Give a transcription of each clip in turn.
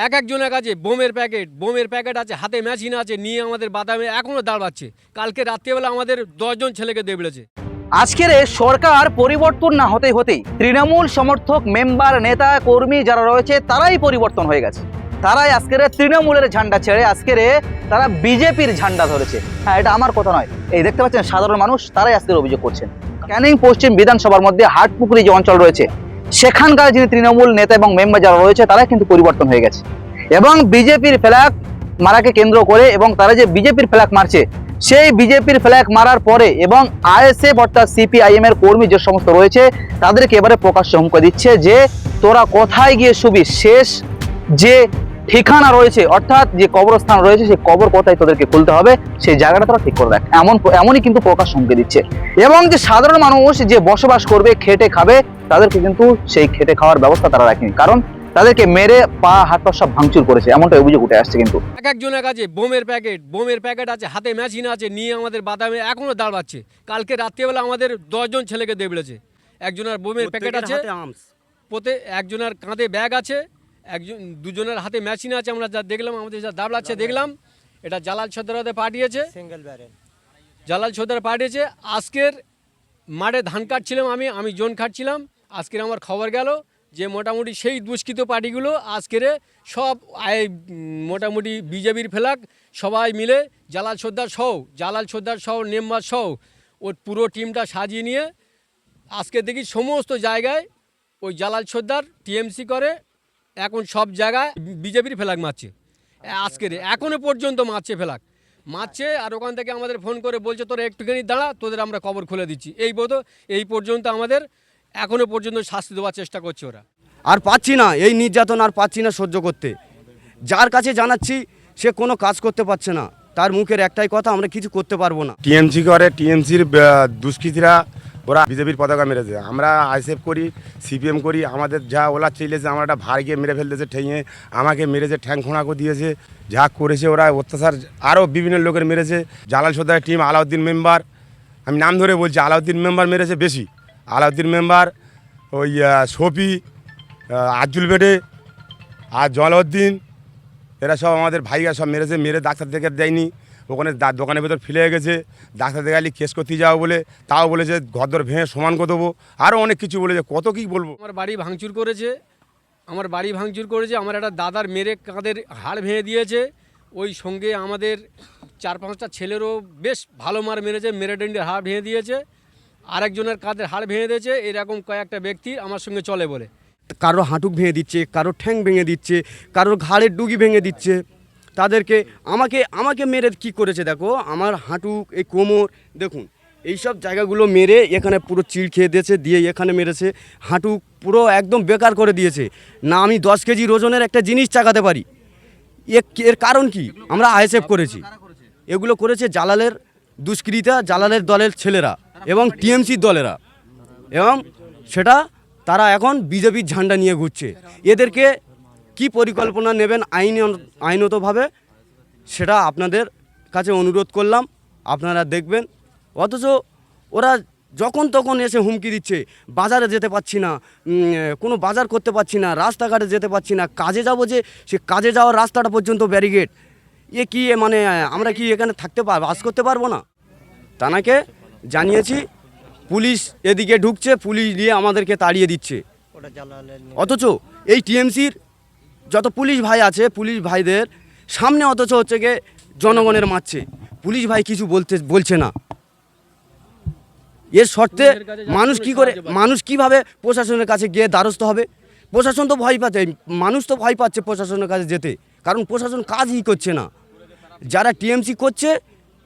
একজনের কাছে বোমের প্যাকেট আছে, হাতে মেশিন আছে, নিয়ে আমাদের বাদামে এখনো দাঁড়াচ্ছে। কালকে রাত্রিবেলা আমাদের 10 জন ছেলেকে দেবড়েছে। আজকের সরকার পরিবর্তন না হতেই তৃণমূল সমর্থক মেম্বার নেতা কর্মী যারা রয়েছে তারাই পরিবর্তন হয়ে গেছে। তারাই আজকের তৃণমূলের ঝান্ডা ছেড়ে আজকের তারা বিজেপির ঝান্ডা ধরেছে। হ্যাঁ, এটা আমার কথা নয়, এই দেখতে পাচ্ছেন সাধারণ মানুষ তারাই আজকের অভিযোগ করছেন। ক্যানিং পশ্চিম বিধানসভার মধ্যে হাটপুকুরি যে অঞ্চল রয়েছে সেখানকার যিনি তৃণমূল নেতা এবং মেম্বার যারা রয়েছে তারাই কিন্তু পরিবর্তন হয়ে গেছে এবং বিজেপির ফ্ল্যাগ মারাকে কেন্দ্র করে এবং তারা যে বিজেপির ফ্ল্যাগ মারছে সেই বিজেপির ফ্ল্যাগ মারার পরে এবং আইএসএফ অর্থাৎ সিপিআইএম এর কর্মী যে সমস্ত রয়েছে তাদেরকে এবারে প্রকাশ্যে হুমকি দিচ্ছে যে তোরা কোথায় গিয়ে শুবি, শেষ যে ঠিকানা রয়েছে অর্থাৎ যে কবরস্থান রয়েছে সেই কবর কোথায় তোদেরকে খুলতে হবে সেই জায়গাটা তোরা ঠিক করে রাখ, এমনই কিন্তু প্রকাশ হুমকি দিচ্ছে। এবং যে সাধারণ মানুষ যে বসবাস করবে খেটে খাবে তাদেরকে কিন্তু সেই খেটে খাওয়ার ব্যবস্থা তারা রাখেনি, কারণ তাদেরকে মেরে পা হাত পা সব ভাঙচুর করেছে, এমনটা অভিযোগ উঠে আসছে। কিন্তু একজনের কাছে বোমের প্যাকেট আছে, হাতে মেশিন আছে, নিয়ে আমাদের বাদামে এখনো দাঁড়াচ্ছে। কালকে রাত্রিবেলা আমাদের 10 জন ছেলেকে দেবড়েছে। একজনের বোমের প্যাকেট আছে, একজনের কাঁধে ব্যাগ আছে, দুজনের হাতে মেশিন আছে। আমরা যা দেখলাম আমাদের যা দাবড়াচ্ছে দেখলাম, এটা জালাল সর্দার পাঠিয়েছে, জালাল সর্দার পাঠিয়েছে। আজকের মাঠে ধান কাটছিলাম, আমি জোন খাটছিলাম। আজকের আমার খবর গেল যে মোটামুটি সেই দুষ্কৃত পার্টিগুলো আজকের সব মোটামুটি বিজেপির ফ্ল্যাগ সবাই মিলে জালাল সর্দার সহ নেম্বার সহ ওর পুরো টিমটা সাজিয়ে নিয়ে আজকে দেখি সমস্ত জায়গায় ওই জালাল সর্দার টিএমসি করে এখন সব জায়গায় বিজেপির ফ্ল্যাগ মারছে। আজকের এখনো পর্যন্ত মারছে আর ওখান থেকে আমাদের ফোন করে বলছে তোরা একটুখানি দাঁড়া, তোদের আমরা কবর খুলে দিচ্ছি। এই পর্যন্ত আমাদের এখনো পর্যন্ত শাস্তি দেওয়ার চেষ্টা করছে ওরা। আর পাচ্ছি না, এই নির্যাতন আর পাচ্ছি না সহ্য করতে। যার কাছে জানাচ্ছি সে কোনো কাজ করতে পারছে না, তার মুখের একটাই কথা আমরা কিছু করতে পারবো না। টিএমসি করে, টিএমসির দুষ্কৃতীরা ওরা বিজেপির পতাকা মেরেছে। আমরা আইএসএফ করি, সিপিএম করি, আমাদের যা ওলা চিলেছে আমরা একটা ভার গিয়ে মেরে ফেলতেছে, ঠেঙে আমাকে মেরেছে, ঠ্যাং খোঁড়াকো দিয়েছে, যা করেছে ওরা অত্যাচার আরও বিভিন্ন লোকের মেরেছে। জালাল সর্দারের টিম, আলাউদ্দিন মেম্বার, আমি নাম ধরে বলছি, আলাউদ্দিন মেম্বার মেরেছে বেশি। আলাউদ্দিন মেম্বার, ওই শফি, আজুল বেটে আর জলাউদ্দিন, এরা সব আমাদের ভাইরা সব মেরেছে। মেরে ডাক্তার দেখে দেয়নি, ওখানে দোকানের ভেতর ফেলে গেছে। ডাক্তার দেখালি কেস করতে যাও বলে তাও বলেছে ঘরদর ভেঙে সমান করে দেবো, আরও অনেক কিছু বলেছে, কত কী বলবো। আমার বাড়ি ভাঙচুর করেছে, আমার একটা দাদার মেরে কাঁধের হাড় ভেঙে দিয়েছে। ওই সঙ্গে আমাদের 4-5টা ছেলেরও বেশ ভালো মার মেরেছে, মেরে ডেন্ডের হাড় ভেঙে দিয়েছে। আরেকজনের কাঁধের হাড় ভেঙে দিয়েছে। এরকম কয়েকটা ব্যক্তি আমার সঙ্গে চলে বলে কারো হাঁটুক ভেঙে দিচ্ছে, কারো ঠ্যাং ভেঙে দিচ্ছে, কারোর ঘাড়ের ডুগি ভেঙে দিচ্ছে। তাদেরকে আমাকে মেরে কি করেছে দেখো, আমার হাঁটুক, এই কোমর দেখুন, এই সব জায়গাগুলো মেরে এখানে পুরো চিড় খেয়ে দিয়েছে, দিয়ে এখানে মেরেছে, হাঁটুক পুরো একদম বেকার করে দিয়েছে। না আমি 10 কেজি ওজনের একটা জিনিস চাগাতে পারি। এর কারণ কি? আমরা আইএসএফ করেছি, এগুলো করেছে জালালের দুষ্কৃতীরা, জালালের দলের ছেলেরা এবং টিএমসির দলেরা, এবং সেটা তারা এখন বিজেপির ঝান্ডা নিয়ে ঘুরছে। এদেরকে কি পরিকল্পনা নেবেন আইনতভাবে সেটা আপনাদের কাছে অনুরোধ করলাম, আপনারা দেখবেন। অথচ ওরা যখন তখন এসে হুমকি দিচ্ছে, বাজারে যেতে পারছি না, কোনো বাজার করতে পারছি না, রাস্তাঘাটে যেতে পারছি না, কাজে যাব যে সে কাজে যাওয়ার রাস্তাটা পর্যন্ত ব্যারিকেড। কি মানে আমরা কি এখানে বাস করতে পারবো না? তানাকে জানিয়েছি, পুলিশ এদিকে ঢুকছে, পুলিশ দিয়ে আমাদেরকে তাড়িয়ে দিচ্ছে। অথচ এই টিএমসির যত পুলিশ ভাই আছে, পুলিশ ভাইদের সামনে অথচ হচ্ছে গিয়ে জনগণের মারছে, পুলিশ ভাই কিছু বলছে না। এর শর্তে মানুষ কিভাবে প্রশাসনের কাছে গিয়ে দ্বারস্থ হবে? প্রশাসন তো ভয় পাচ্ছে, মানুষ তো ভয় পাচ্ছে প্রশাসনের কাছে যেতে, কারণ প্রশাসন কাজই করছে না। যারা টিএমসি করছে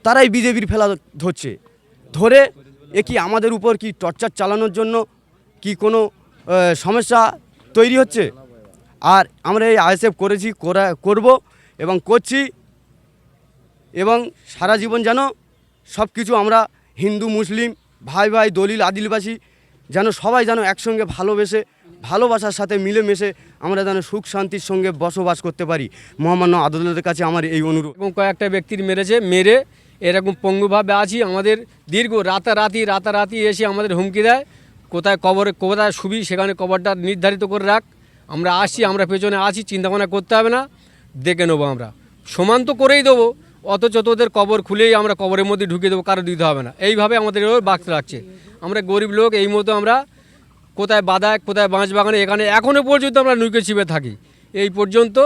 তারাই বিজেপির ফেলা ধরছে, ধরে কি আমাদের উপর কি টর্চার চালানোর জন্য কি কোনো সমস্যা তৈরি হচ্ছে? আর আমরা এই আইএসএফ করব এবং করছি, এবং সারা জীবন যেন সব কিছু আমরা হিন্দু মুসলিম ভাই দলিল আদিলবাসী যেন সবাই যেন একসঙ্গে ভালোবাসার সাথে মিলেমিশে আমরা যেন সুখ শান্তির সঙ্গে বসবাস করতে পারি। মহামান্য আদালতের কাছে আমার এই অনুরোধ। এবং কয়েকটা ব্যক্তির মেরে এরকম পঙ্গুভাবে আছি। আমাদের দীর্ঘ রাতারাতি এসে আমাদের হুমকি দেয়, কোথায় শুবি সেখানে কবরটা নির্ধারিত করে রাখ, আমরা আসছি, আমরা পেছনে আছি, চিন্তাভাবনা করতে হবে না, দেখে নেবো আমরা, সমান তো করেই দেবো, অথচ তোদের কবর খুলেই আমরা কবরের মধ্যে ঢুকিয়ে দেবো, কারো দিতে হবে না, এইভাবে আমাদের বাঁকতে রাখছে। আমরা গরিব লোক, এই মতো আমরা কোথায় বাদায় কোথায় বাঁশ বাগানে, এখানে এখনও পর্যন্ত আমরা নুইকে ছিপে থাকি। এই পর্যন্ত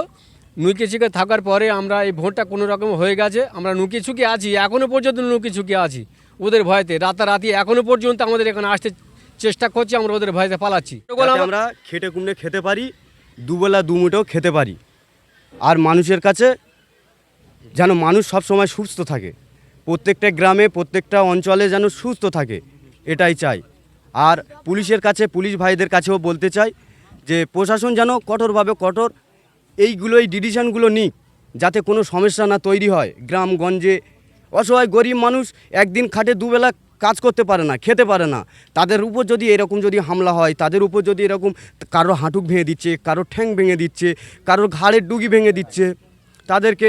নুইকে ছিপে থাকার পরে আমরা এই ভোটটা কোনো রকম হয়ে গেছে, আমরা নুকি ছুকি আছি, এখনও পর্যন্ত নুকি ছুকি আছি ওদের ভয়তে, রাতারাতি এখনও পর্যন্ত আমাদের এখানে আসতে চেষ্টা করছি, আমরা ওদের ভয়তে পালাচ্ছি। যাতে আমরা খেটে কুমড়ে খেতে পারি, দুবেলা দুমুঠো খেতে পারি, আর মানুষের কাছে যেন মানুষ সব সময় সুস্থ থাকে, প্রত্যেকটা গ্রামে প্রত্যেকটা অঞ্চলে যেন সুস্থ থাকে, এটাই চাই। আর পুলিশের কাছে, পুলিশ ভাইদের কাছেও বলতে চাই যে প্রশাসন যেন কঠোরভাবে কঠোর এই ডিসিশনগুলো নিক, যাতে কোনো সমস্যা না তৈরি হয়। গ্রামগঞ্জে অসহায় গরিব মানুষ একদিন খাটে দুবেলা কাজ করতে পারে না, খেতে পারে না, তাদের উপর যদি এরকম যদি হামলা হয়, তাদের উপর যদি এরকম কারোর হাঁটুক ভেঙে দিচ্ছে, কারোর ঠ্যাং ভেঙে দিচ্ছে, কারোর ঘাড়ের ডুগি ভেঙে দিচ্ছে, তাদেরকে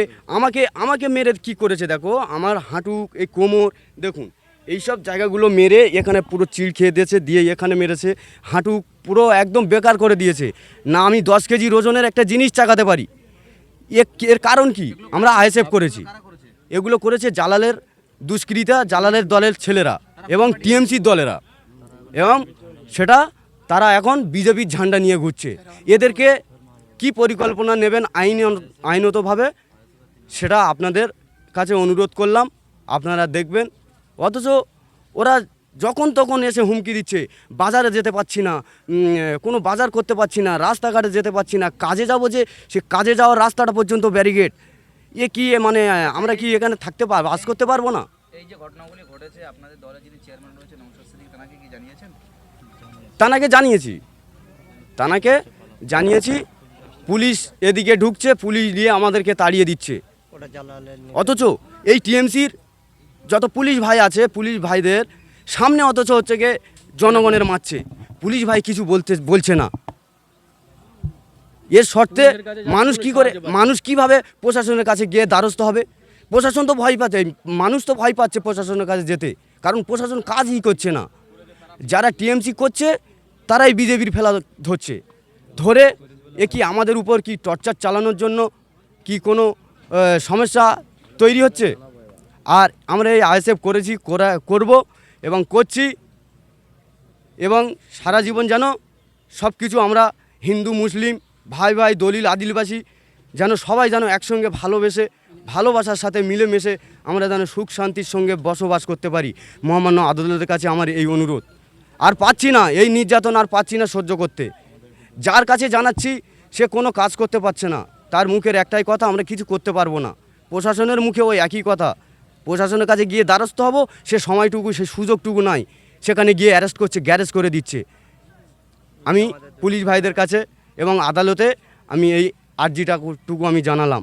আমাকে মেরে কি করেছে দেখো, আমার হাঁটুক, এই কোমর দেখুন, এই সব জায়গাগুলো মেরে এখানে পুরো চিড় খেয়ে দিয়েছে, দিয়ে এখানে মেরেছে, হাঁটুক পুরো একদম বেকার করে দিয়েছে। না আমি 10 কেজি ওজনের একটা জিনিস চাকাতে পারি। এর কারণ কি? আমরা আইএসএফ করেছি, এগুলো করেছে জালালের দুষ্কৃতা, জালালের দলের ছেলেরা এবং টিএমসির দলেরা, এবং সেটা তারা এখন বিজেপির ঝান্ডা নিয়ে ঘুরছে। এদেরকে কি পরিকল্পনা নেবেন আইনতভাবে, সেটা আপনাদের কাছে অনুরোধ করলাম, আপনারা দেখবেন। অথচ ওরা যখন তখন এসে হুমকি দিচ্ছে, বাজারে যেতে পারছি না, কোনো বাজার করতে পারছি না, রাস্তাঘাটে যেতে পারছি না, কাজে যাব, যে সে কাজে যাওয়ার রাস্তাটা পর্যন্ত ব্যারিকেড। কি মানে আমরা কি এখানে থাকতে বাস করতে পারবো না? এই যে ঘটনাগুলি ঘটেছে, আপনাদের দলে যিনি চেয়ারম্যান রয়েছে নওশাদ সিদ্দিকী, তাকে কি জানিয়েছেন? তানাকে জানিয়েছি। পুলিশ এদিকে ঢুকছে, পুলিশ দিয়ে আমাদেরকে তাড়িয়ে দিচ্ছে। অথচ এই টিএমসির যত পুলিশ ভাই আছে, পুলিশ ভাইদের সামনে অথচ হচ্ছে গিয়ে জনগণের মারছে, পুলিশ ভাই কিছু বলছে না। এর শর্তে মানুষ কিভাবে প্রশাসনের কাছে গিয়ে দ্বারস্থ হবে? প্রশাসন তো ভয় পাচ্ছে, মানুষ তো ভয় পাচ্ছে প্রশাসনের কাছে যেতে, কারণ প্রশাসন কাজই করছে না। যারা টিএমসি করছে তারাই বিজেপির ফেলা ধরছে, ধরে কি আমাদের উপর কি টর্চার চালানোর জন্য কি কোনো সমস্যা তৈরি হচ্ছে? আর আমরা এই আইএসএফ করব এবং করছি, এবং সারা জীবন যেন সব কিছু আমরা হিন্দু মুসলিম ভাই দলিল আদিলবাসী যেন সবাই যেন একসঙ্গে ভালোবাসার সাথে মিলেমিশে আমরা যেন সুখ শান্তির সঙ্গে বসবাস করতে পারি। মহামান্য আদালতের কাছে আমার এই অনুরোধ। আর পাচ্ছি না, এই নির্যাতন আর পাচ্ছি না সহ্য করতে। যার কাছে জানাচ্ছি সে কোনো কাজ করতে পারছে না, তার মুখের একটাই কথা, আমরা কিছু করতে পারবো না। প্রশাসনের মুখে ওই একই কথা, প্রশাসনের কাছে গিয়ে দ্বারস্থ হব, সে সময়টুকু, সে সুযোগটুকু নাই, সেখানে গিয়ে অ্যারেস্ট করছে, গ্যারেজ করে দিচ্ছে। আমি পুলিশ ভাইদের কাছে এবং আদালতে আমি এই আর্জিটাটুকু আমি জানালাম।